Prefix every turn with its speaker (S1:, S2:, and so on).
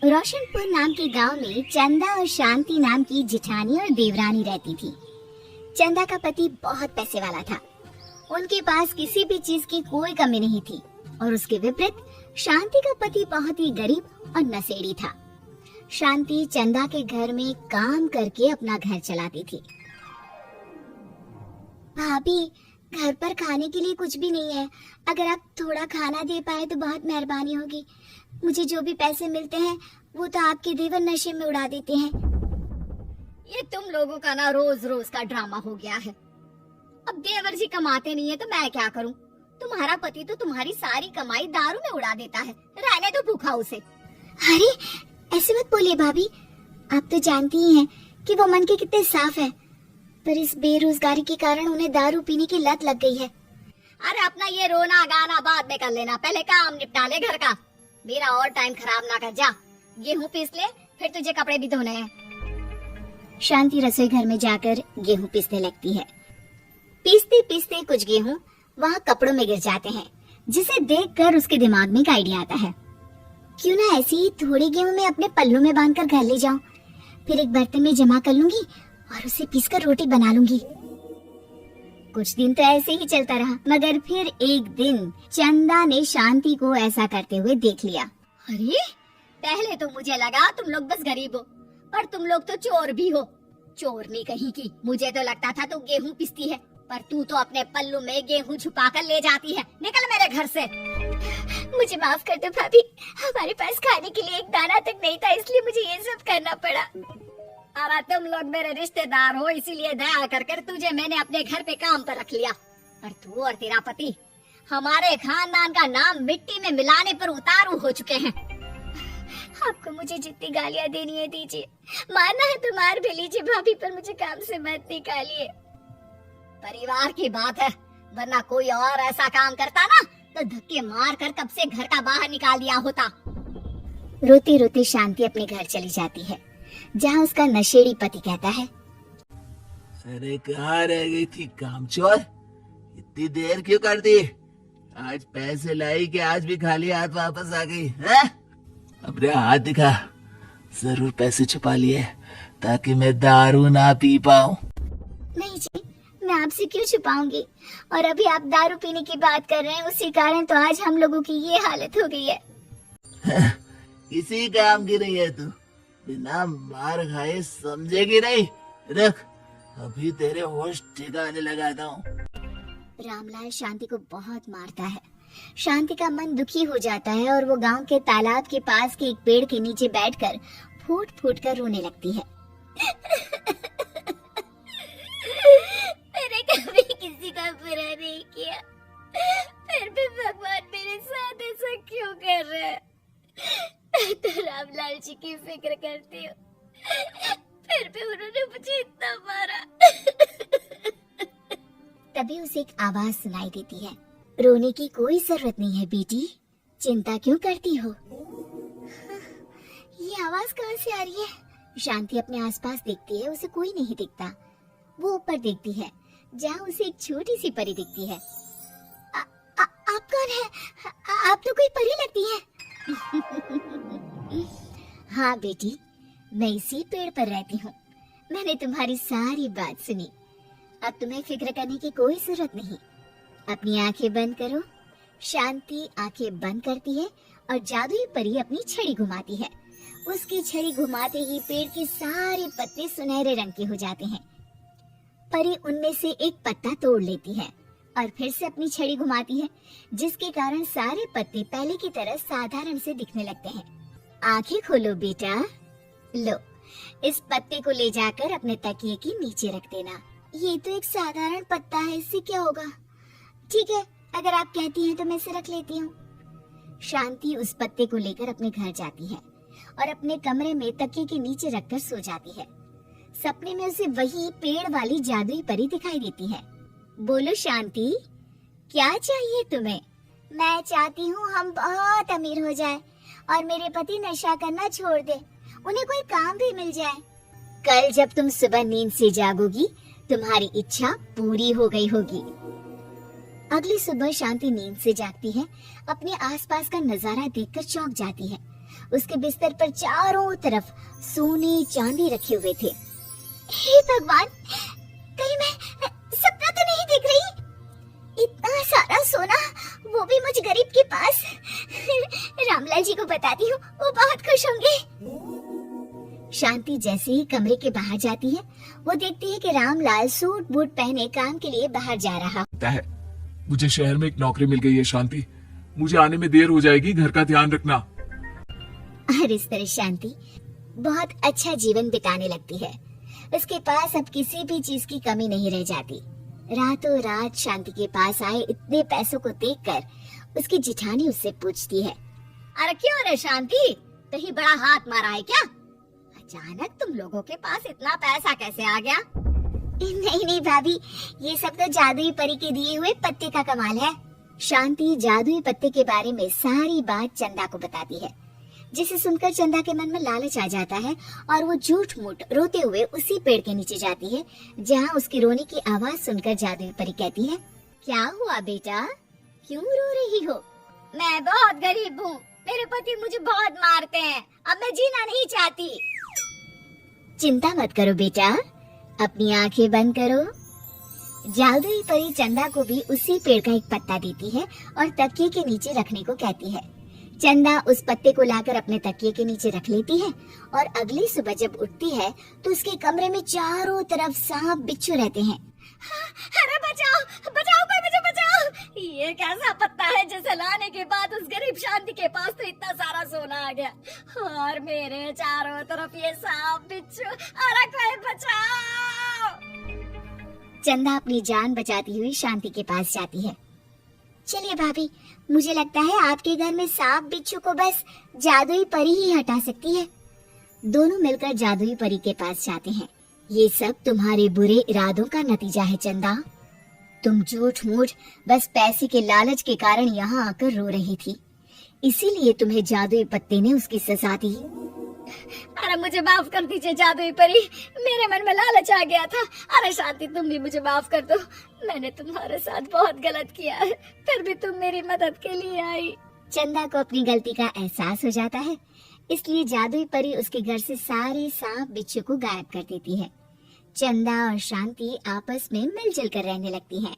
S1: रोशनपुर नाम के गांव में चंदा और शांति नाम की जिठानी और देवरानी रहती थी। चंदा का पति बहुत पैसे वाला था। उनके पास किसी भी चीज की कोई कमी नहीं थी और उसके विपरीत शांति का पति बहुत ही गरीब और नशेड़ी था। शांति चंदा के घर में काम करके अपना घर चलाती थी। भाभी, घर पर खाने के लिए कुछ भी नहीं है। अगर आप थोड़ा खाना दे पाए तो बहुत मेहरबानी होगी। मुझे जो भी पैसे मिलते हैं वो तो आपके देवर नशे में उड़ा देते हैं।
S2: ये तुम लोगों का ना रोज रोज का ड्रामा हो गया है। अब देवर जी कमाते नहीं है तो मैं क्या करूं? तुम्हारा पति तो तुम्हारी सारी कमाई दारू में उड़ा देता है। रहने दो भूखा उसे।
S1: अरे ऐसे मत बोलिए भाभी, आप तो जानती ही हैं कि वो मन के कितने साफ है, पर इस बेरोजगारी के कारण उन्हें दारू पीने की लत लग गई है।
S2: अरे अपना ये रोना गाना बाद में कर लेना, पहले काम निपटा ले घर का। मेरा और टाइम खराब ना कर। जा गेहूं पीस ले, फिर तुझे कपड़े भी धोने हैं।
S1: शांति रसोई घर में जाकर गेहूं पीसने लगती है। पीसते पीसते कुछ गेहूं वहाँ कपड़ों में गिर जाते हैं, जिसे देखकर उसके दिमाग में एक आइडिया आता है। क्यों ना ऐसे ही थोड़े गेहूं में अपने पल्लू में बांधकर घर ले जाऊं, फिर एक बर्तन में जमा कर लूंगी और उसे पीसकर रोटी बना लूंगी। कुछ दिन तो ऐसे ही चलता रहा, मगर फिर एक दिन चंदा ने शांति को ऐसा करते हुए देख लिया।
S2: अरे पहले तो मुझे लगा तुम लोग बस गरीब हो, पर तुम लोग तो चोर भी हो। चोरनी कहीं की। मुझे तो लगता था तू गेहूं पिसती है, पर तू तो अपने पल्लू में गेहूं छुपा कर ले जाती है। निकल मेरे घर से।
S1: मुझे माफ कर दो भाभी, हमारे पास खाने के लिए एक दाना तक नहीं था, इसलिए मुझे ये सब करना पड़ा।
S2: अरे तुम लोग मेरे रिश्तेदार हो, इसीलिए दया कर कर तुझे मैंने अपने घर पे काम पर रख लिया। पर तू और तेरा पति हमारे खानदान का नाम मिट्टी में मिलाने पर उतारू हो चुके हैं।
S1: आपको मुझे जितनी गालियाँ देनी है दीजिए, मारना है तो मार भी लीजिए भाभी, पर मुझे काम से मत निकालिए।
S2: परिवार की बात है, वरना कोई और ऐसा काम करता ना तो धक्के मार कर कब से घर का बाहर निकाल दिया होता।
S1: रोते रोते शांति अपने घर चली जाती है, जहाँ उसका नशेड़ी पति कहता है,
S3: अरे कहाँ रह गई थी कामचोर? इतनी देर क्यों कर दी? आज पैसे लाई कि आज भी खाली हाथ वापस आ गई है? अपने हाथ दिखा। जरूर पैसे छुपा लिए ताकि मैं दारू ना पी पाऊं।
S1: नहीं जी, मैं आपसे क्यों छुपाऊंगी? और अभी आप दारू पीने की बात कर रहे हैं, उसी कारण तो आज हम लोगों की ये हालत हो गई है।
S3: किसी काम की नहीं है तू, बिना मार खाए समझेगी नहीं। रख, अभी तेरे होश ठिकाने लगाता हूँ।
S1: रामलाल शांति को बहुत मारता है। शांति का मन दुखी हो जाता है और वो गांव के तालाब के पास के एक पेड़ के नीचे बैठकर फूट फूट कर रोने लगती है। मैंने कभी किसी का बुरा नहीं किया, फिर भी भगवान मेरे साथ ऐसा क्यों कर रहा है? मैं तो रामलाल जी की फिक्र करती हूँ, फिर भी उन्होंने मुझे इतना मारा। तभी उसे एक आवाज सुनाई देती है, रोने की कोई जरूरत नहीं है बेटी, चिंता क्यों करती हो? ये आवाज कहाँ से आ रही है? शांति अपने आसपास देखती है, उसे कोई नहीं दिखता। वो ऊपर देखती है, जहाँ उसे एक छोटी सी परी दिखती है। आप कौन है? आप तो कोई परी लगती है। हाँ बेटी, मैं इसी पेड़ पर रहती हूँ। मैंने तुम्हारी सारी बात सुनी। अब तुम्हें फिक्र करने की कोई जरूरत नहीं। अपनी आंखें बंद करो। शांति आंखें बंद करती है और जादुई परी अपनी छड़ी घुमाती है। उसकी छड़ी घुमाते ही पेड़ के सारे पत्ते सुनहरे रंग के हो जाते हैं। परी उनमें से एक पत्ता तोड़ लेती है और फिर से अपनी छड़ी घुमाती है, जिसके कारण सारे पत्ते पहले की तरह साधारण से दिखने लगते हैं। आंखें खोलो बेटा। लो, इस पत्ते को ले जाकर अपने तकिए के नीचे रख देना। ये तो एक साधारण पत्ता है, इससे क्या होगा? ठीक है, अगर आप कहती हैं तो मैं इसे रख लेती हूँ। शांति उस पत्ते को लेकर अपने घर जाती है और अपने कमरे में तकिए के नीचे रखकर सो जाती है। सपने में उसे वही पेड़ वाली जादुई परी दिखाई देती है। बोलो शांति, क्या चाहिए तुम्हें? मैं चाहती हूँ हम बहुत अमीर हो जाए और मेरे पति नशा करना छोड़ दे, उन्हें कोई काम भी मिल जाए। कल जब तुम सुबह नींद से जागोगी, तुम्हारी इच्छा पूरी हो गई होगी। अगली सुबह शांति नींद से जागती है, अपने आसपास का नजारा देखकर चौंक जाती है। उसके बिस्तर पर चारों तरफ सोने चांदी रखे हुए थे। हे भगवान, कहीं मैं सपना तो नहीं देख रही? इतना सारा सोना, वो भी मुझ गरीब के पास। रामलाल जी को बताती हूँ, वो बहुत खुश होंगे। शांति जैसे ही कमरे के बाहर जाती है, वो देखती है कि रामलाल सूट बूट पहने काम के लिए बाहर जा रहा
S4: है। मुझे शहर में एक नौकरी मिल गई है शांति, मुझे आने में देर हो जाएगी, घर का ध्यान रखना।
S1: और इस तरह शांति बहुत अच्छा जीवन बिताने लगती है। उसके पास अब किसी भी चीज की कमी नहीं रह जाती। रातों रात शांति के पास आए इतने पैसों को देखकर उसकी जिठानी उससे पूछती है,
S2: अरे क्यों रे शांति, कहीं बड़ा हाथ मारा है क्या? अचानक तुम लोगों के पास इतना पैसा कैसे आ गया?
S1: नहीं नहीं भाभी, ये सब तो जादुई परी के दिए हुए पत्ते का कमाल है। शांति जादुई पत्ते के बारे में सारी बात चंदा को बताती है, जिसे सुनकर चंदा के मन में लालच आ जाता है और वो झूठ मूठ रोते हुए उसी पेड़ के नीचे जाती है जहाँ उसकी रोने की आवाज सुनकर जादुई परी कहती है,
S2: क्या हुआ बेटा, क्यों रो रही हो? मैं बहुत गरीब हूँ, मेरे पति मुझे बहुत मारते हैं, अब मैं जीना नहीं चाहती।
S1: चिंता मत करो बेटा, अपनी आंखें बंद करो। जादुई परी चंदा को भी उसी पेड़ का एक पत्ता देती है और तकिए के नीचे रखने को कहती है। चंदा उस पत्ते को लाकर अपने तकिए के नीचे रख लेती है और अगली सुबह जब उठती है तो उसके कमरे में चारों तरफ सांप बिच्छू रहते हैं।
S2: अरे बचाओ बचाओ, कोई मुझे बचाओ, ये कैसा पत्ता है जिसे लाने के बाद उस गरीब शांति के पास तो इतना सारा सोना आ गया, और मेरे चारों तरफ ये सांप बिच्छू, अरे कोई बचाओ।
S1: चंदा अपनी जान बचाती हुई शांति के पास जाती है। चलिए भाभी, मुझे लगता है आपके घर में सांप बिच्छू को बस जादुई परी ही हटा सकती है। दोनों मिलकर जादुई परी के पास जाते हैं। ये सब तुम्हारे बुरे इरादों का नतीजा है चंदा। तुम झूठ मूठ बस पैसे के लालच के कारण यहाँ आकर रो रही थी, इसीलिए तुम्हें जादुई पत्ते ने उसकी सजा दी।
S2: अरे मुझे माफ कर दीजिए जादुई परी, मेरे मन में लालच आ गया था। अरे शांति, तुम भी मुझे माफ कर दो, मैंने तुम्हारे साथ बहुत गलत किया है, फिर भी तुम मेरी मदद के लिए आई।
S1: चंदा को अपनी गलती का एहसास हो जाता है, इसलिए जादुई परी उसके घर से सारे सांप बिच्छू को गायब कर देती है। चंदा और शांति आपस में मिलजुल कर रहने लगती हैं।